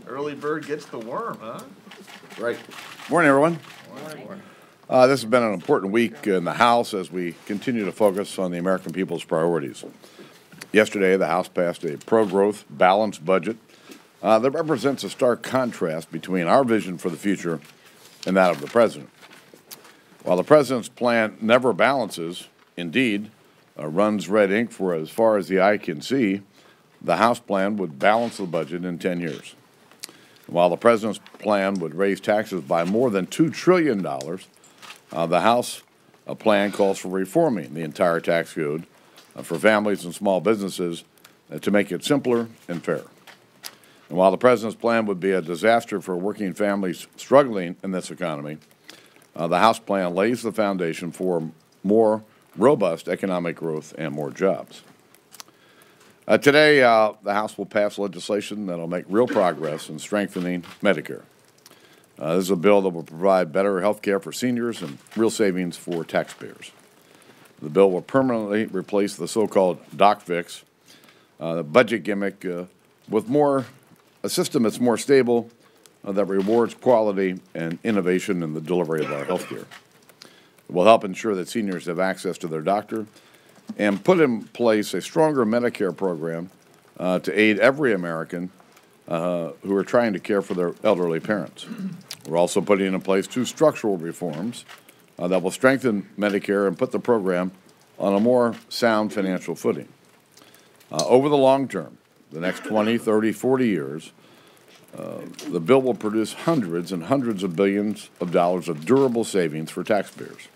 Early bird gets the worm, huh? Right. Morning, everyone. Morning. This has been an important week in the House as we continue to focus on the American people's priorities. Yesterday, the House passed a pro-growth, balanced budget that represents a stark contrast between our vision for the future and that of the president. While the president's plan never balances, indeed, runs red ink for as far as the eye can see, the House plan would balance the budget in 10 years. While the president's plan would raise taxes by more than $2 trillion, the House plan calls for reforming the entire tax code for families and small businesses to make it simpler and fair. And while the president's plan would be a disaster for working families struggling in this economy, the House plan lays the foundation for more robust economic growth and more jobs. Today, the House will pass legislation that will make real progress in strengthening Medicare. This is a bill that will provide better health care for seniors and real savings for taxpayers. The bill will permanently replace the so-called doc fix, the budget gimmick, with a system that's more stable, that rewards quality and innovation in the delivery of our health care. It will help ensure that seniors have access to their doctor and put in place a stronger Medicare program to aid every American who are trying to care for their elderly parents. We're also putting in place two structural reforms that will strengthen Medicare and put the program on a more sound financial footing. Over the long term, the next 20, 30, 40 years, the bill will produce hundreds and hundreds of billions of dollars of durable savings for taxpayers.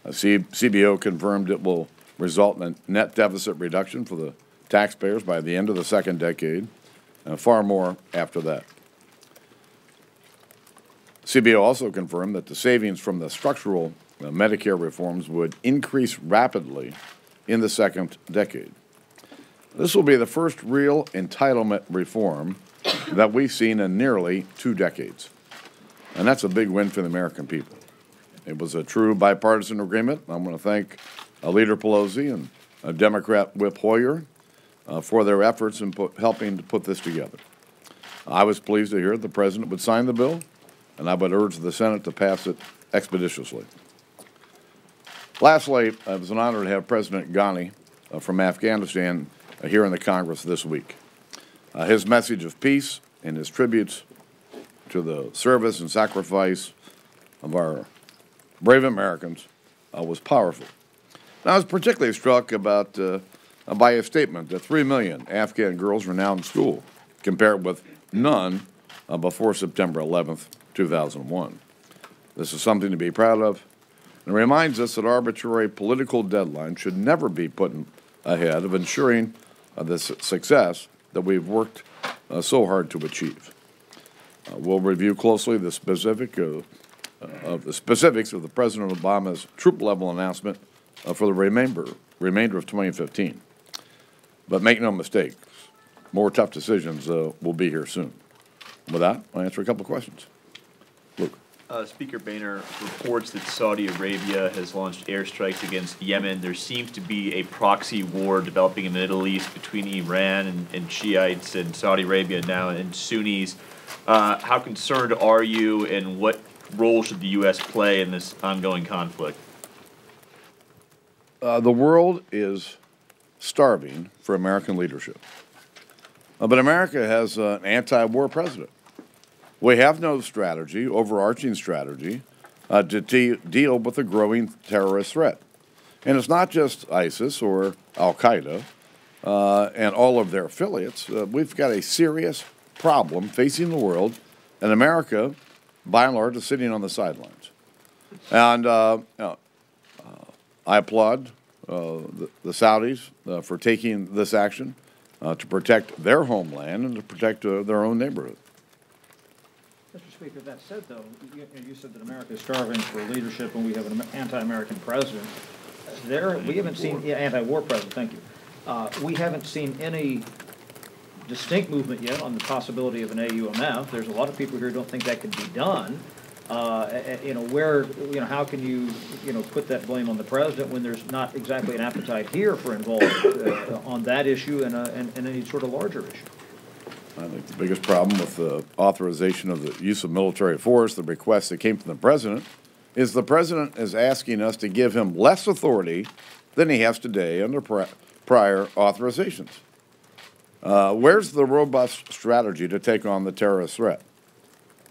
CBO confirmed it will result in a net deficit reduction for the taxpayers by the end of the second decade, and far more after that. CBO also confirmed that the savings from the structural Medicare reforms would increase rapidly in the second decade. This will be the first real entitlement reform that we've seen in nearly 2 decades, and that's a big win for the American people. It was a true bipartisan agreement. I'm going to thank Leader Pelosi and Democrat Whip Hoyer for their efforts in helping to put this together. I was pleased to hear the President would sign the bill, and I would urge the Senate to pass it expeditiously. Lastly, it was an honor to have President Ghani from Afghanistan here in the Congress this week. His message of peace and his tributes to the service and sacrifice of our brave Americans was powerful. And I was particularly struck by a statement that 3 million Afghan girls are now in school, compared with none before September 11th, 2001. This is something to be proud of, and it reminds us that arbitrary political deadlines should never be put ahead of ensuring the success that we've worked so hard to achieve. We'll review closely the specifics of the President Obama's troop-level announcement for the remainder of 2015. But make no mistakes, more tough decisions will be here soon. With that, I'll answer a couple of questions. Luke. Speaker Boehner reports that Saudi Arabia has launched airstrikes against Yemen. There seems to be a proxy war developing in the Middle East between Iran and Shiites, and Saudi Arabia now and Sunnis. How concerned are you, and what role should the U.S. play in this ongoing conflict? The world is starving for American leadership. But America has an anti-war president. We have no strategy, overarching strategy, to deal with the growing terrorist threat. And it's not just ISIS or Al-Qaeda and all of their affiliates. We've got a serious problem facing the world, and America, by and large, is sitting on the sidelines. And I applaud the Saudis for taking this action to protect their homeland and to protect their own neighborhood. Mr. Speaker, that said, though, you said that America is starving for leadership and we have an anti-American president. We haven't seen anti-war president, thank you. We haven't seen any distinct movement yet on the possibility of an AUMF. There's a lot of people here who don't think that could be done. How can you, put that blame on the president when there's not exactly an appetite here for involvement on that issue and any sort of larger issue? I think the biggest problem with the authorization of the use of military force, the request that came from the president, is the president is asking us to give him less authority than he has today under prior authorizations. Where's the robust strategy to take on the terrorist threat?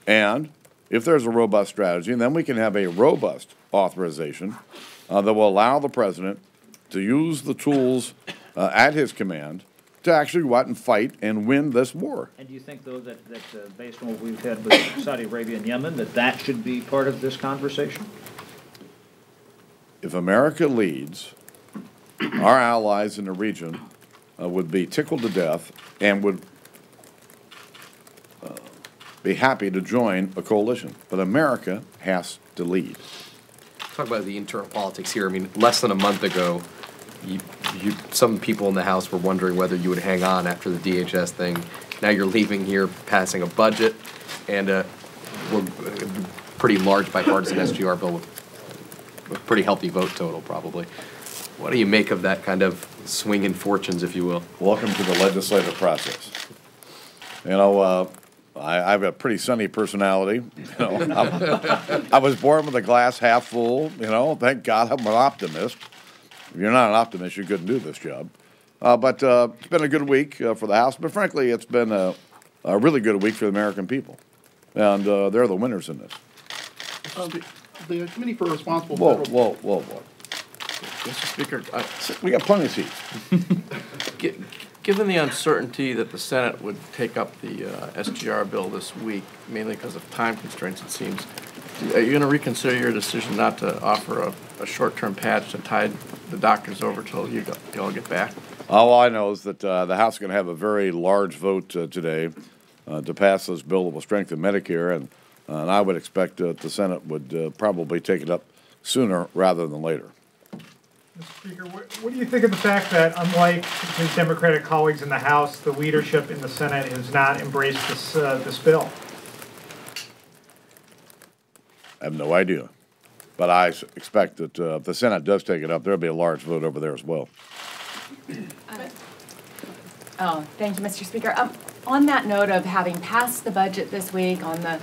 And if there's a robust strategy, then we can have a robust authorization that will allow the president to use the tools at his command to actually go out and fight and win this war. And do you think, though, that based on what we've had with Saudi Arabia and Yemen, that should be part of this conversation? If America leads, our allies in the region would be tickled to death and would be happy to join a coalition. But America has to lead. Talk about the internal politics here. I mean, less than a month ago, some people in the House were wondering whether you would hang on after the DHS thing. Now you're leaving here, passing a budget and a pretty large bipartisan SGR bill with a pretty healthy vote total, probably. What do you make of that kind of swing in fortunes, if you will? Welcome to the legislative process. You know, I have a pretty sunny personality. You know, I was born with a glass half full. You know, thank God I'm an optimist. If you're not an optimist, you couldn't do this job. But it's been a good week for the House. But frankly, it's been a really good week for the American people. And they're the winners in this. The Committee for Responsible Whoa, Federal... whoa. Mr. Speaker, We got plenty of seats. given the uncertainty that the Senate would take up the SGR bill this week, mainly because of time constraints, it seems, are you going to reconsider your decision not to offer a short-term patch to tide the doctors over till you all get back? All I know is that the House is going to have a very large vote today to pass this bill that will strengthen Medicare, and I would expect the Senate would probably take it up sooner rather than later. Mr. Speaker, what do you think of the fact that, unlike his Democratic colleagues in the House, the leadership in the Senate has not embraced this bill? I have no idea. But I expect that if the Senate does take it up, there'll be a large vote over there as well. Thank you, Mr. Speaker. On that note of having passed the budget this week, on the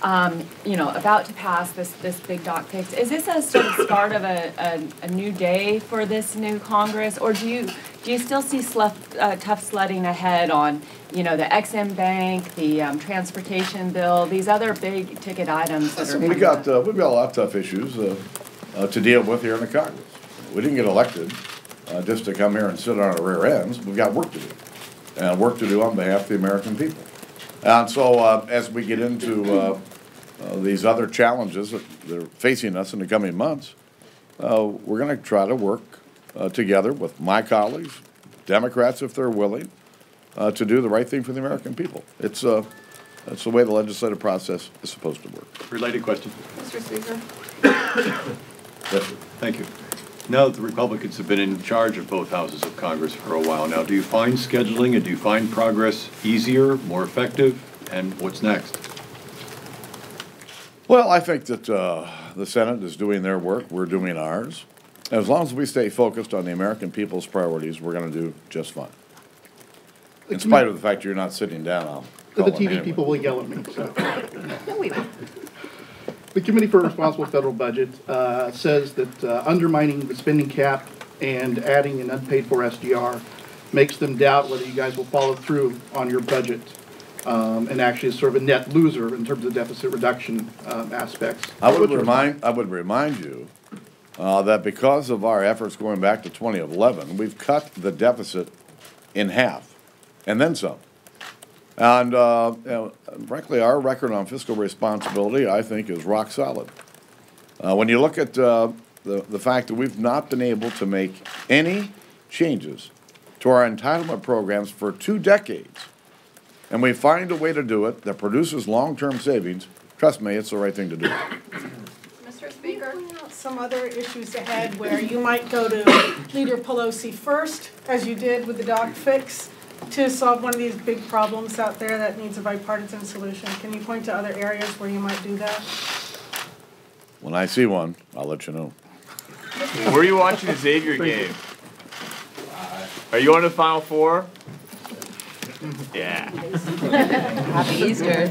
about to pass this big doc fix, is this a sort of start of a new day for this new Congress, or do you still see tough sledding ahead on, the Ex-Im Bank, the transportation bill, these other big ticket items that are we've got a lot of tough issues to deal with here in the Congress. We didn't get elected just to come here and sit on our rear ends. We've got work to do, and work to do on behalf of the American people. And so as we get into these other challenges that are facing us in the coming months, we're going to try to work together with my colleagues, Democrats if they're willing, to do the right thing for the American people. It's that's the way the legislative process is supposed to work. Related question. Mr. Speaker. Yes, sir. Thank you. Now that the Republicans have been in charge of both houses of Congress for a while now, do you find scheduling and do you find progress easier, more effective, and what's next? Well, I think that the Senate is doing their work. We're doing ours. As long as we stay focused on the American people's priorities, we're going to do just fine. In spite of the fact you're not sitting down, I'll call The on TV you anyway. people will yell at me. So. No, we won't. The Committee for Responsible Federal Budget says that undermining the spending cap and adding an unpaid-for SGR makes them doubt whether you guys will follow through on your budget and actually is sort of a net loser in terms of deficit reduction aspects. I would remind you that because of our efforts going back to 2011, we've cut the deficit in half, and then some. And frankly, our record on fiscal responsibility, I think, is rock solid. When you look at the fact that we've not been able to make any changes to our entitlement programs for 2 decades, and we find a way to do it that produces long-term savings, trust me, it's the right thing to do. Mr. Speaker, some other issues ahead where you might go to Leader Pelosi first, as you did with the doc fix, to solve one of these big problems out there that needs a bipartisan solution. Can you point to other areas where you might do that? When I see one, I'll let you know. Where are you watching the Xavier game? Are you on the Final Four? Yeah. Happy Easter.